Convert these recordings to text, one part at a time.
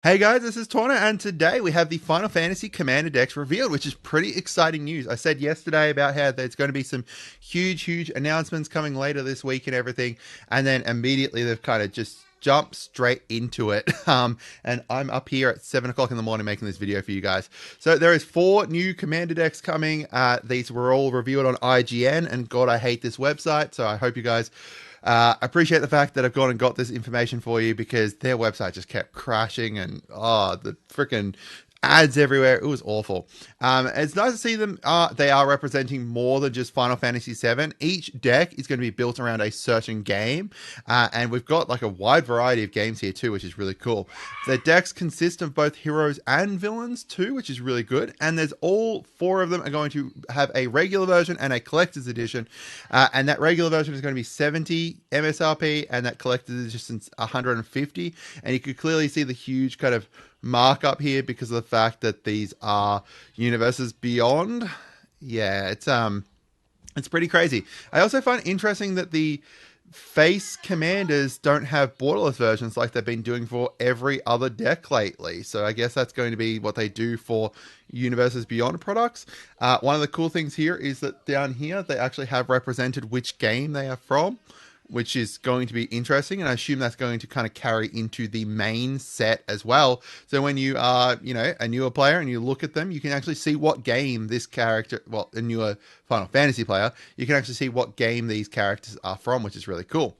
Hey guys, this is Tauna, and today we have the Final Fantasy Commander decks revealed, which is pretty exciting news. I said yesterday about how there's going to be some huge announcements coming later this week and everything, and then immediately they've kind of just jumped straight into it. And I'm up here at 7 o'clock in the morning making this video for you guys. So there is 4 new Commander decks coming. These were all revealed on IGN, and God, I hate this website, so I hope you guys appreciate the fact that I've gone and got this information for you because their website just kept crashing and the freaking ads everywhere. It was awful. It's nice to see them. They are representing more than just Final Fantasy VII. Each deck is going to be built around a certain game, and we've got like a wide variety of games here too, which is really cool. The decks consist of both heroes and villains too, which is really good. And there's all 4 of them are going to have a regular version and a collector's edition, and that regular version is going to be 70 MSRP, and that collector's edition is 150. And you could clearly see the huge kind of markup here because of the fact that these are universes beyond. Yeah, it's pretty crazy. I also find interesting that the face commanders don't have borderless versions like they've been doing for every other deck lately. So I guess that's going to be what they do for universes beyond products. One of the cool things here is that down here they actually have represented which game they are from, which is going to be interesting, and I assume that's going to kind of carry into the main set as well. So when you are, a newer player and you look at them, you can actually see what game this character, well, a newer Final Fantasy player, you can actually see what game these characters are from, which is really cool.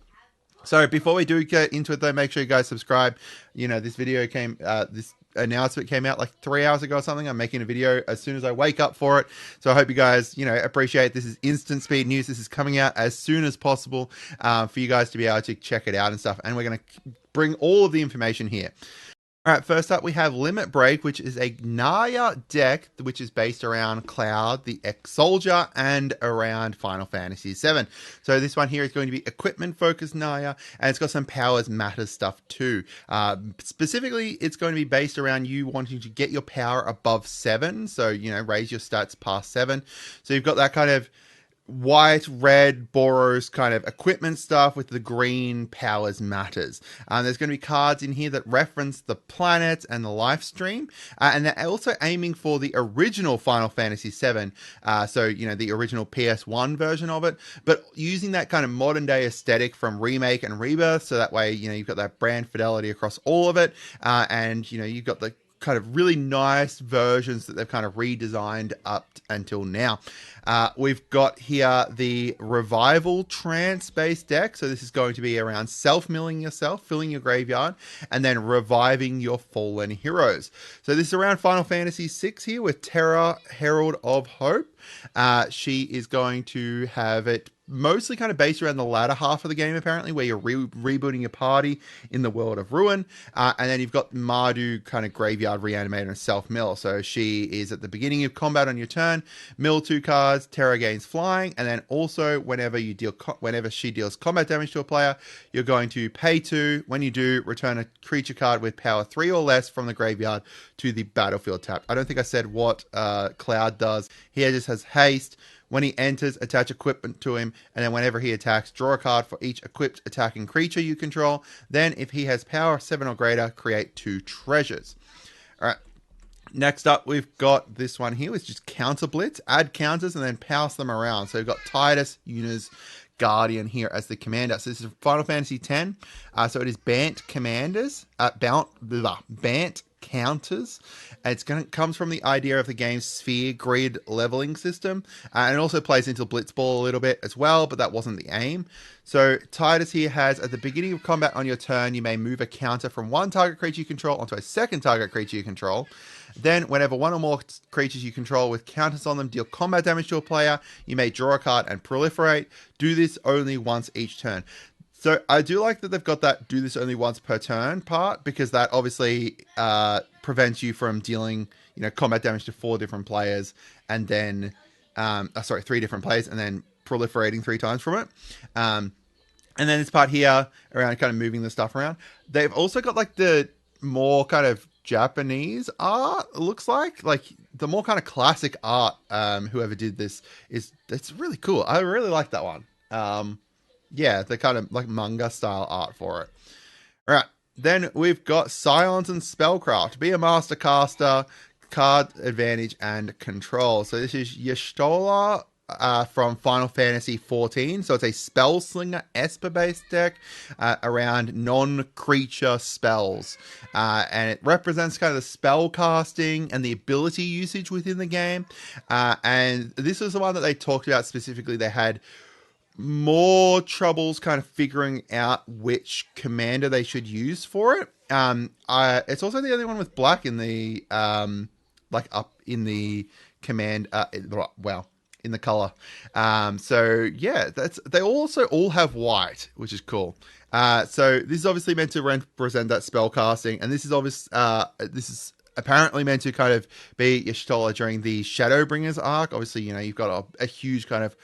So before we do get into it though, make sure you guys subscribe. This video this announcement came out like 3 hours ago or something. I'm making a video as soon as I wake up for it. So I hope you guys, appreciate this is instant speed news. This is coming out as soon as possible for you guys to be able to check it out and stuff. And we're going to bring all of the information here. All right, first up we have Limit Break, which is a Naya deck, which is based around Cloud, the ex-soldier, and around Final Fantasy VII. So this one here is going to be equipment-focused Naya, and it's got some powers matters stuff too. Specifically, it's going to be based around you wanting to get your power above 7, so, raise your stats past 7. So you've got that kind of white, red, Boros kind of equipment stuff with the green powers matters. There's going to be cards in here that reference the planet and the life stream, and they're also aiming for the original Final Fantasy VII, so, the original PS1 version of it, but using that kind of modern day aesthetic from Remake and Rebirth, so that way, you've got that brand fidelity across all of it, and, you've got the kind of really nice versions that they've kind of redesigned up until now. We've got here the Revival Trance based deck. So this is going to be around self-milling yourself, filling your graveyard, and then reviving your fallen heroes. So this is around Final Fantasy VI here with Terra, Herald of Hope. She is going to have it mostly kind of based around the latter half of the game, apparently, where you're rebooting your party in the world of ruin. And then you've got Mardu kind of graveyard reanimator and self-mill. So she is at the beginning of combat on your turn, mill 2 cards, Terra gains flying, and then also whenever she deals combat damage to a player, you're going to pay 2. When you do, return a creature card with power 3 or less from the graveyard to the battlefield tab. I don't think I said what Cloud does. He just has haste. When he enters, attach equipment to him, and then whenever he attacks, draw a card for each equipped attacking creature you control. Then, if he has power 7 or greater, create 2 treasures. All right. Next up, we've got this one here, which is Counter Blitz. Add counters and then pass them around. So we've got Titus, Yuna's Guardian here as the commander. So this is Final Fantasy X. So it is Bant commanders, Bant counters. It's comes from the idea of the game's sphere grid leveling system, and it also plays into Blitzball a little bit as well, but that wasn't the aim. So Titus here has, at the beginning of combat on your turn, you may move a counter from one target creature you control onto a second target creature you control. Then, whenever one or more creatures you control with counters on them deal combat damage to a player, you may draw a card and proliferate. Do this only once each turn. So I do like that they've got that do this only once per turn part, because that obviously prevents you from dealing, combat damage to 4 different players, and then, 3 different players, and then proliferating 3 times from it. And then this part here around kind of moving the stuff around. They've also got like the more kind of Japanese art, it looks like the more kind of classic art. Whoever did this it's really cool. I really like that one. Yeah, the kind of like manga style art for it. All right. Then we've got Scions and Spellcraft. Be a master caster, card advantage, and control. So this is Y'shtola from Final Fantasy XIV. So it's a Spellslinger Esper-based deck around non-creature spells. And it represents kind of the spell casting and the ability usage within the game. And this was the one that they talked about specifically. They had more troubles kind of figuring out which commander they should use for it. It's also the only one with black in the like up in the command in the color. So yeah, they also all have white, which is cool. So this is obviously meant to represent that spell casting, and this is apparently meant to kind of be Y'shtola during the Shadowbringers arc. Obviously, you know, you've got a huge kind of,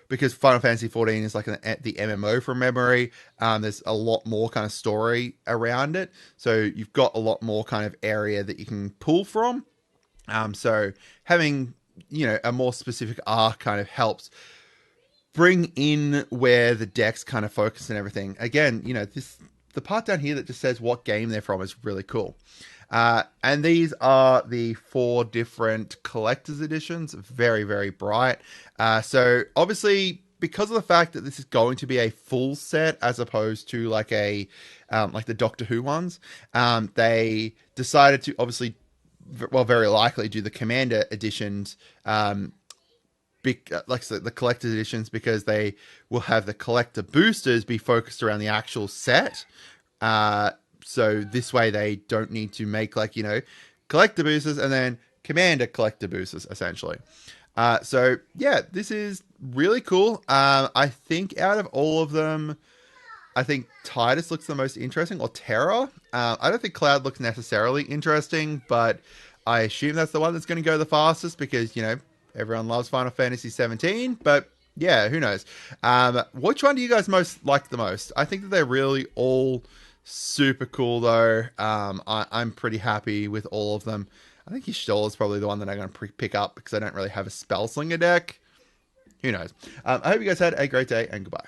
because Final Fantasy XIV is like the MMO from memory. There's a lot more kind of story around it. So you've got a lot more kind of area that you can pull from. So having, you know, a more specific arc kind of helps bring in where the decks kind of focus and everything. Again, you know, the part down here that just says what game they're from is really cool. And these are the 4 different collector's editions. Very, very bright. So obviously, because of the fact that this is going to be a full set as opposed to like the Doctor Who ones, they decided to obviously, well, very likely do the Commander editions, like the collector's editions, because they will have the collector boosters be focused around the actual set. So this way they don't need to make, like, you know, collector boosters and then commander collector boosters, essentially. So yeah, this is really cool. I think out of all of them, I think Titus looks the most interesting, or Terra. I don't think Cloud looks necessarily interesting, but I assume that's the one that's going to go the fastest because, you know, everyone loves Final Fantasy 17, but yeah, who knows? Which one do you guys like the most? I think that they're really all super cool, though. I'm pretty happy with all of them. I think Y'shtola is probably the one that I'm going to pick up because I don't really have a Spellslinger deck. Who knows? I hope you guys had a great day, and goodbye.